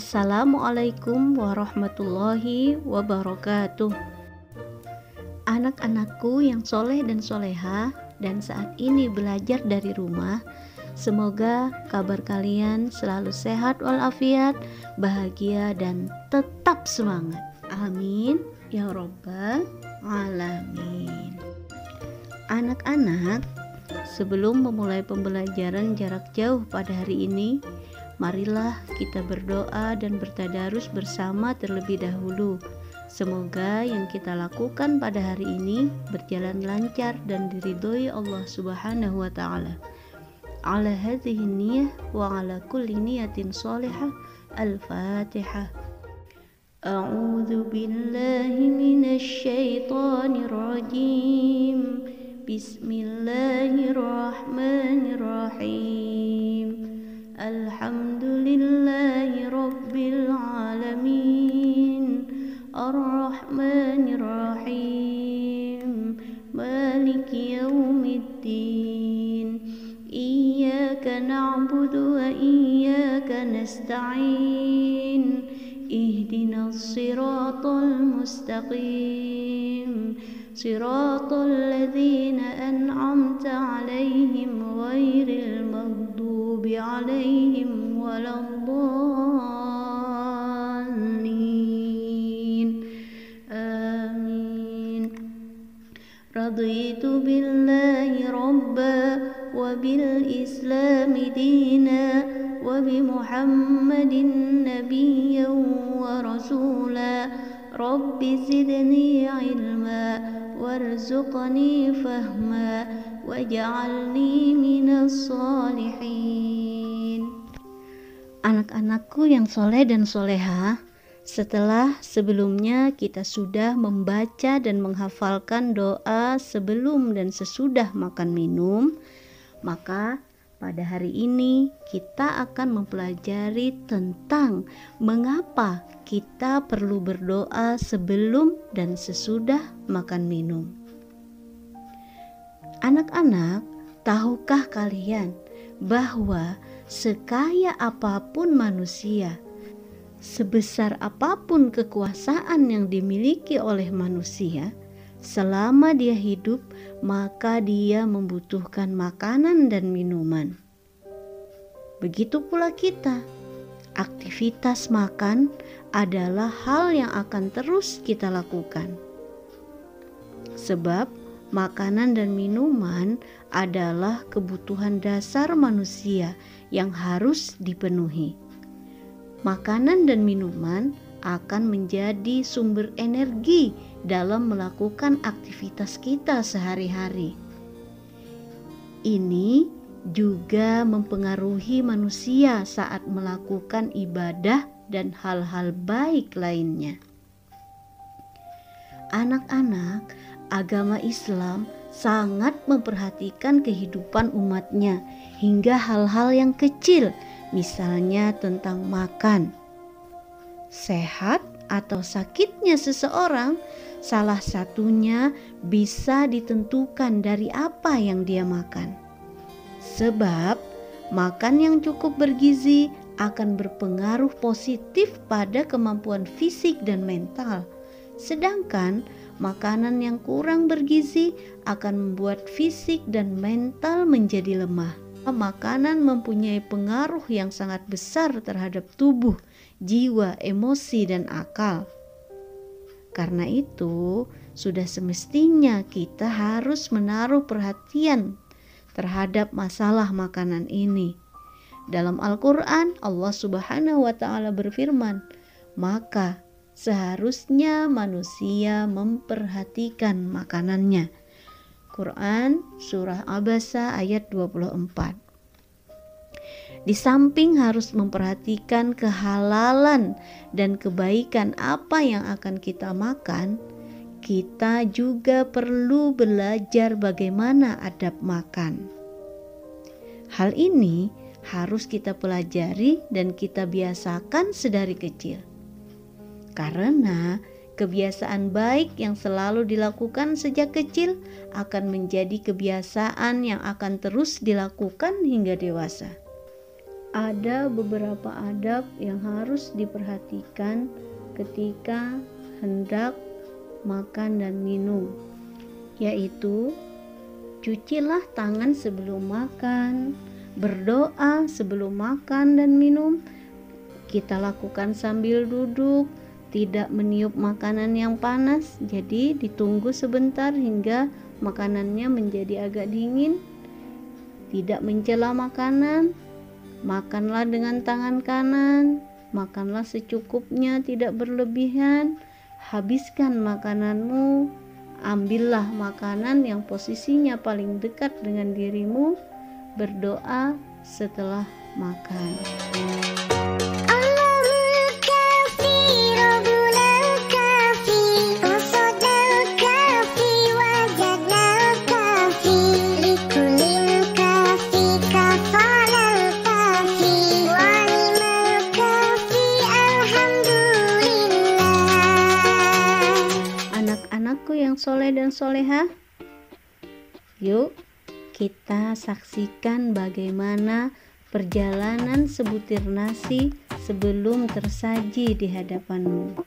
Assalamualaikum warahmatullahi wabarakatuh. Anak-anakku yang soleh dan soleha dan saat ini belajar dari rumah, semoga kabar kalian selalu sehat walafiat, bahagia dan tetap semangat. Amin ya rabbal alamin. Anak-anak, sebelum memulai pembelajaran jarak jauh pada hari ini, marilah kita berdoa dan bertadarus bersama terlebih dahulu. Semoga yang kita lakukan pada hari ini berjalan lancar dan diridhoi Allah Subhanahu wa taala. Ala hadhihi niyyah wa ala kulli niyatin shalihah. Al-Fatihah. A'udzu billahi minasy syaithanir rajim. Bismillahirrahmanirrahim. Alhamdulillahi rabbil alamin. Ar-Rahmanir Rahim. Maliki yaumiddin. Iyyaka na'budu wa iyyaka nasta'in. Ihdinas siratal mustaqim. Siratal ladzina an'amta 'alaihim ghairil maghdubi 'alaihim waladdallin. Amin. Raditu billahi rabba wa bil islami dina wa bi Muhammadin nabiyyan wa rasula. Rabbi zidni ilma warzuqni fahma waj'alni minas sholihin. Anak-anakku yang soleh dan soleha, setelah sebelumnya kita sudah membaca dan menghafalkan doa sebelum dan sesudah makan minum, maka pada hari ini kita akan mempelajari tentang mengapa kita perlu berdoa sebelum dan sesudah makan minum. Anak-anak, tahukah kalian bahwa sekaya apapun manusia, sebesar apapun kekuasaan yang dimiliki oleh manusia, selama dia hidup, maka dia membutuhkan makanan dan minuman. Begitu pula kita. Aktivitas makan adalah hal yang akan terus kita lakukan. Sebab makanan dan minuman adalah kebutuhan dasar manusia yang harus dipenuhi. Makanan dan minuman akan menjadi sumber energi dalam melakukan aktivitas kita sehari-hari. Ini juga mempengaruhi manusia saat melakukan ibadah dan hal-hal baik lainnya. Anak-anak, agama Islam sangat memperhatikan kehidupan umatnya hingga hal-hal yang kecil, misalnya tentang makan. Sehat atau sakitnya seseorang, salah satunya bisa ditentukan dari apa yang dia makan. Sebab makan yang cukup bergizi akan berpengaruh positif pada kemampuan fisik dan mental. Sedangkan makanan yang kurang bergizi akan membuat fisik dan mental menjadi lemah. Makanan mempunyai pengaruh yang sangat besar terhadap tubuh, jiwa, emosi, dan akal. Karena itu, sudah semestinya kita harus menaruh perhatian terhadap masalah makanan ini. Dalam Al-Quran, Allah Subhanahu wa ta'ala berfirman, maka seharusnya manusia memperhatikan makanannya. Quran Surah Abasa ayat 24. Di samping harus memperhatikan kehalalan dan kebaikan apa yang akan kita makan, kita juga perlu belajar bagaimana adab makan. Hal ini harus kita pelajari dan kita biasakan sedari kecil. Karena kebiasaan baik yang selalu dilakukan sejak kecil akan menjadi kebiasaan yang akan terus dilakukan hingga dewasa. ada beberapa adab yang harus diperhatikan ketika hendak makan dan minum, yaitu cucilah tangan sebelum makan, berdoa sebelum makan dan minum. Kita lakukan sambil duduk, tidak meniup makanan yang panas, jadi ditunggu sebentar hingga makanannya menjadi agak dingin. Tidak mencela makanan, makanlah dengan tangan kanan, makanlah secukupnya, tidak berlebihan. Habiskan makananmu, ambillah makanan yang posisinya paling dekat dengan dirimu, berdoa setelah makan. Anak-anakku yang soleh dan solehah, yuk kita saksikan bagaimana perjalanan sebutir nasi sebelum tersaji di hadapanmu.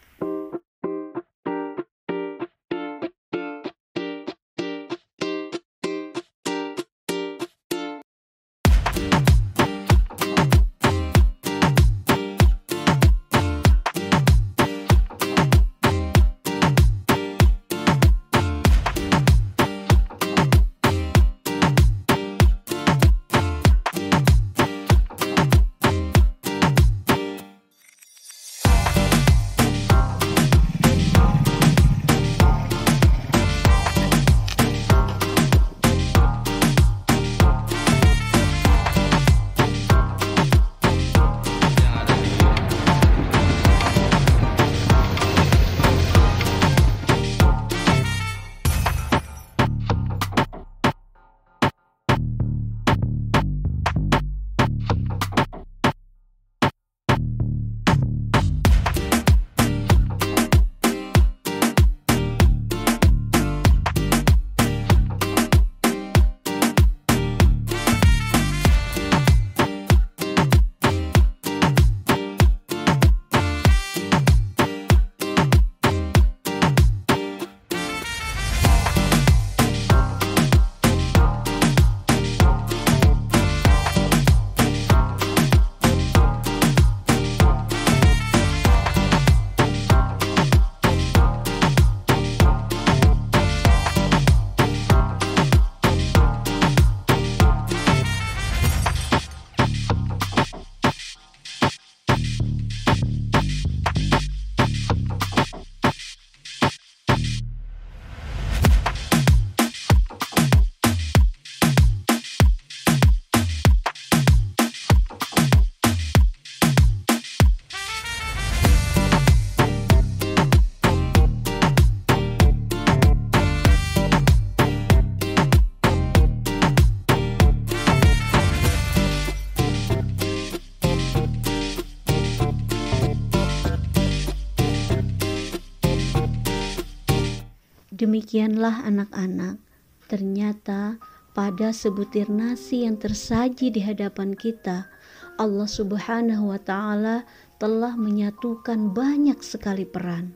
Demikianlah anak-anak, ternyata pada sebutir nasi yang tersaji di hadapan kita, Allah Subhanahu wa Ta'ala telah menyatukan banyak sekali peran.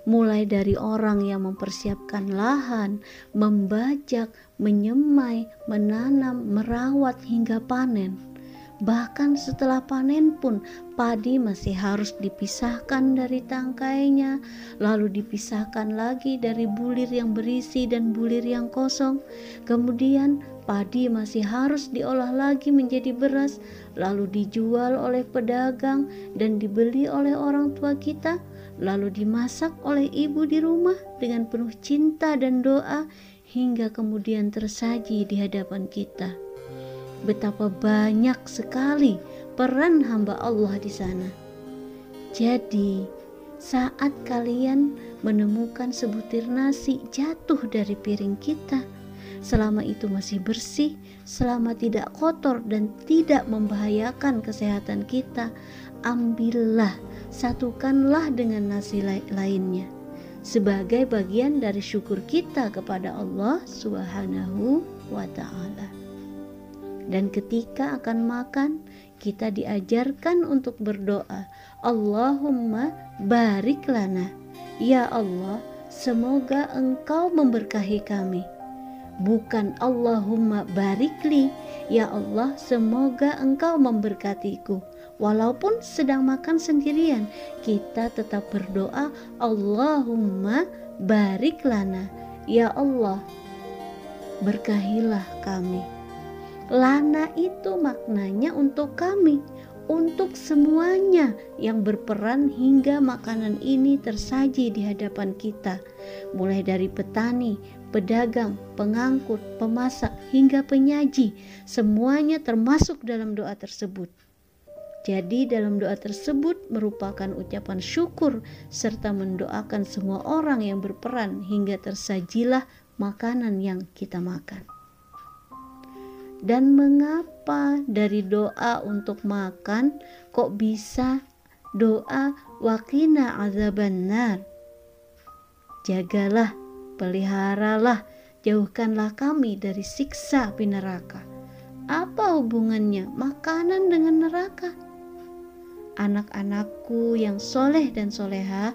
Mulai dari orang yang mempersiapkan lahan, membajak, menyemai, menanam, merawat hingga panen. Bahkan setelah panen pun padi masih harus dipisahkan dari tangkainya, lalu dipisahkan lagi dari bulir yang berisi dan bulir yang kosong. Kemudian padi masih harus diolah lagi menjadi beras, lalu dijual oleh pedagang dan dibeli oleh orang tua kita, lalu dimasak oleh ibu di rumah dengan penuh cinta dan doa hingga kemudian tersaji di hadapan kita. Betapa banyak sekali peran hamba Allah di sana. Jadi, saat kalian menemukan sebutir nasi jatuh dari piring kita, selama itu masih bersih, selama tidak kotor dan tidak membahayakan kesehatan kita, ambillah, satukanlah dengan nasi lainnya sebagai bagian dari syukur kita kepada Allah Subhanahu wa Ta'ala. Dan ketika akan makan, kita diajarkan untuk berdoa, Allahumma barik lana. Ya Allah, semoga Engkau memberkahi kami. Bukan Allahumma barikli, ya Allah semoga Engkau memberkatiku. Walaupun sedang makan sendirian, kita tetap berdoa Allahumma barik lana, ya Allah berkahilah kami. Lana itu maknanya untuk kami, untuk semuanya yang berperan hingga makanan ini tersaji di hadapan kita, mulai dari petani, pedagang, pengangkut, pemasak, hingga penyaji, semuanya termasuk dalam doa tersebut. Jadi dalam doa tersebut merupakan ucapan syukur serta mendoakan semua orang yang berperan hingga tersajilah makanan yang kita makan. Dan mengapa dari doa untuk makan kok bisa doa waqina azabannar? Jagalah, peliharalah, jauhkanlah kami dari siksa api neraka. Apa hubungannya makanan dengan neraka? Anak-anakku yang soleh dan soleha,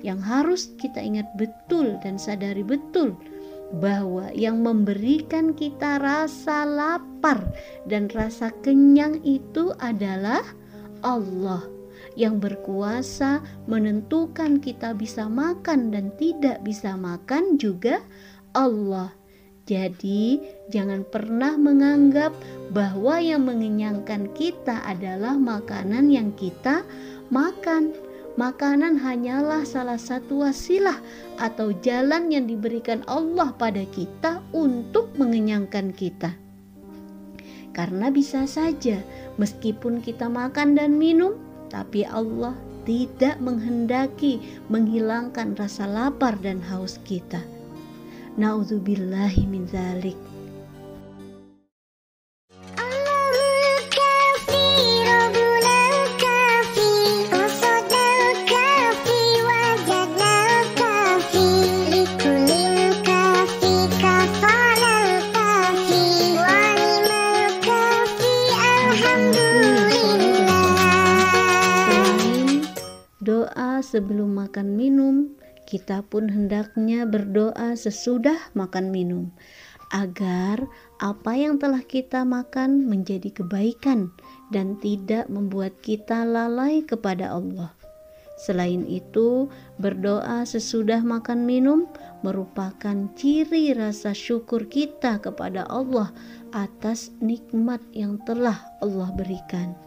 yang harus kita ingat betul dan sadari betul bahwa yang memberikan kita rasa lapar dan rasa kenyang itu adalah Allah, yang berkuasa menentukan kita bisa makan dan tidak bisa makan juga Allah. Jadi jangan pernah menganggap bahwa yang mengenyangkan kita adalah makanan yang kita makan. Makanan hanyalah salah satu wasilah atau jalan yang diberikan Allah pada kita untuk mengenyangkan kita. Karena bisa saja meskipun kita makan dan minum, tapi Allah tidak menghendaki menghilangkan rasa lapar dan haus kita. Na'udzubillahi min dzalik. Doa sebelum makan minum, kita pun hendaknya berdoa sesudah makan minum, agar apa yang telah kita makan menjadi kebaikan dan tidak membuat kita lalai kepada Allah. Selain itu, berdoa sesudah makan minum merupakan ciri rasa syukur kita kepada Allah atas nikmat yang telah Allah berikan.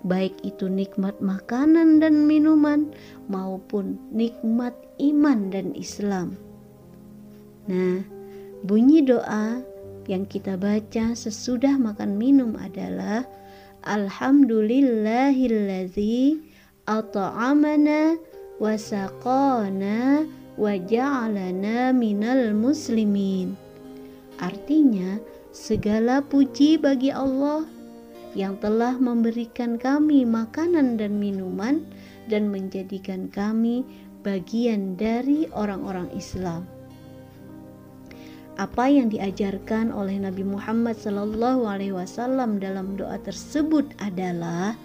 Baik itu nikmat makanan dan minuman maupun nikmat iman dan Islam. Nah, bunyi doa yang kita baca sesudah makan minum adalah Alhamdulillahillazi at'amana wa saqana wa ja'alana minal muslimin. Artinya, segala puji bagi Allah yang telah memberikan kami makanan dan minuman dan menjadikan kami bagian dari orang-orang Islam. Apa yang diajarkan oleh Nabi Muhammad SAW dalam doa tersebut adalah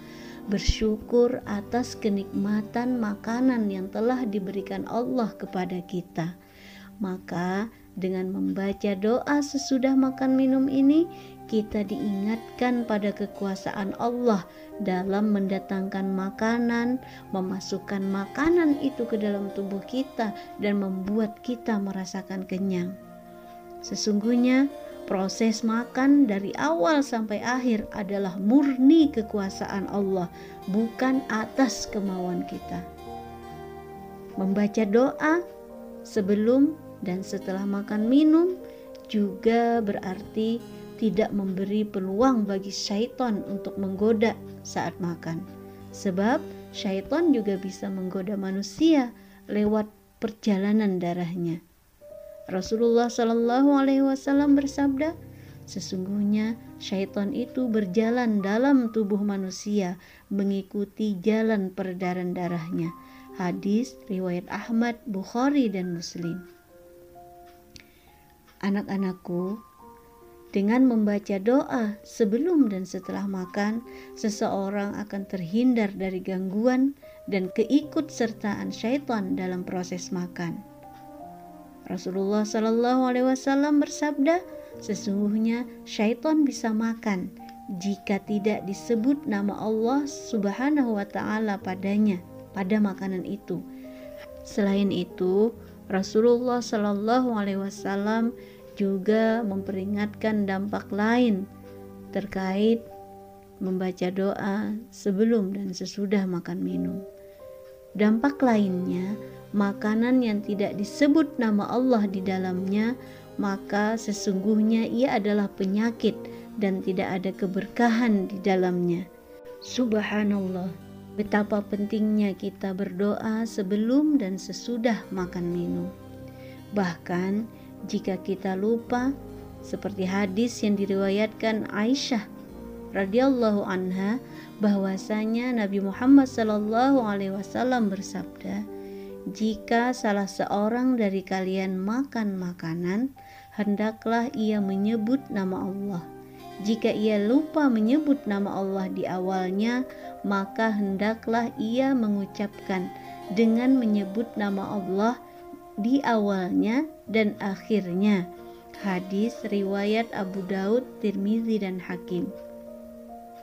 bersyukur atas kenikmatan makanan yang telah diberikan Allah kepada kita. Maka dengan membaca doa sesudah makan minum ini, kita diingatkan pada kekuasaan Allah dalam mendatangkan makanan, memasukkan makanan itu ke dalam tubuh kita dan membuat kita merasakan kenyang. Sesungguhnya proses makan dari awal sampai akhir adalah murni kekuasaan Allah, bukan atas kemauan kita. Membaca doa sebelum dan setelah makan minum juga berarti tidak memberi peluang bagi syaitan untuk menggoda saat makan. Sebab syaitan juga bisa menggoda manusia lewat perjalanan darahnya. Rasulullah SAW bersabda, sesungguhnya syaitan itu berjalan dalam tubuh manusia mengikuti jalan peredaran darahnya. Hadis riwayat Ahmad, Bukhari dan Muslim. Anak-anakku, Dengan membaca doa sebelum dan setelah makan, seseorang akan terhindar dari gangguan dan keikutsertaan syaitan dalam proses makan. Rasulullah Shallallahu Alaihi Wasallam bersabda, sesungguhnya syaitan bisa makan jika tidak disebut nama Allah Subhanahu wa Ta'ala pada makanan itu. Selain itu, Rasulullah Shallallahu Alaihi Wasallam juga memperingatkan dampak lain terkait membaca doa sebelum dan sesudah makan minum. Dampak lainnya, makanan yang tidak disebut nama Allah di dalamnya, maka sesungguhnya ia adalah penyakit dan tidak ada keberkahan di dalamnya. Subhanallah, betapa pentingnya kita berdoa sebelum dan sesudah makan minum. Bahkan jika kita lupa, seperti hadis yang diriwayatkan Aisyah radhiyallahu anha, bahwasanya Nabi Muhammad sallallahu alaihi wasallam bersabda, jika salah seorang dari kalian makan makanan, hendaklah ia menyebut nama Allah. Jika ia lupa menyebut nama Allah di awalnya, maka hendaklah ia mengucapkan dengan menyebut nama Allah di awalnya dan akhirnya. Hadis riwayat Abu Daud, Tirmizi dan Hakim.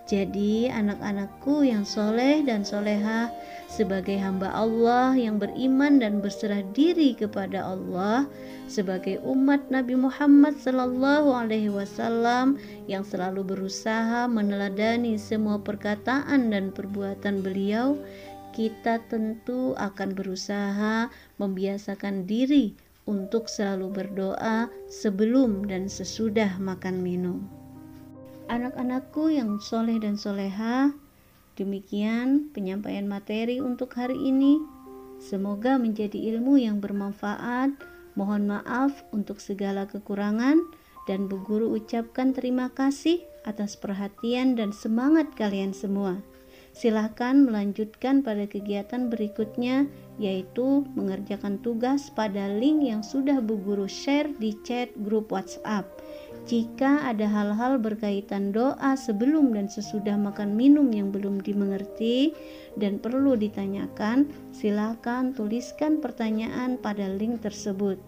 Jadi anak-anakku yang soleh dan solehah, sebagai hamba Allah yang beriman dan berserah diri kepada Allah, sebagai umat Nabi Muhammad Sallallahu Alaihi Wasallam yang selalu berusaha meneladani semua perkataan dan perbuatan beliau, kita tentu akan berusaha membiasakan diri untuk selalu berdoa sebelum dan sesudah makan minum. Anak-anakku yang soleh dan solehah, demikian penyampaian materi untuk hari ini. Semoga menjadi ilmu yang bermanfaat. Mohon maaf untuk segala kekurangan, dan Bu Guru ucapkan terima kasih atas perhatian dan semangat kalian semua. Silahkan melanjutkan pada kegiatan berikutnya, yaitu mengerjakan tugas pada link yang sudah Bu Guru share di chat grup WhatsApp. Jika ada hal-hal berkaitan doa sebelum dan sesudah makan minum yang belum dimengerti dan perlu ditanyakan, silakan tuliskan pertanyaan pada link tersebut.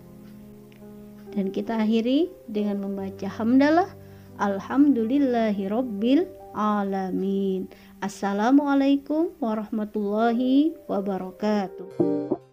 Dan kita akhiri dengan membaca hamdalah, alhamdulillahirabbil alamin. Assalamualaikum warahmatullahi wabarakatuh.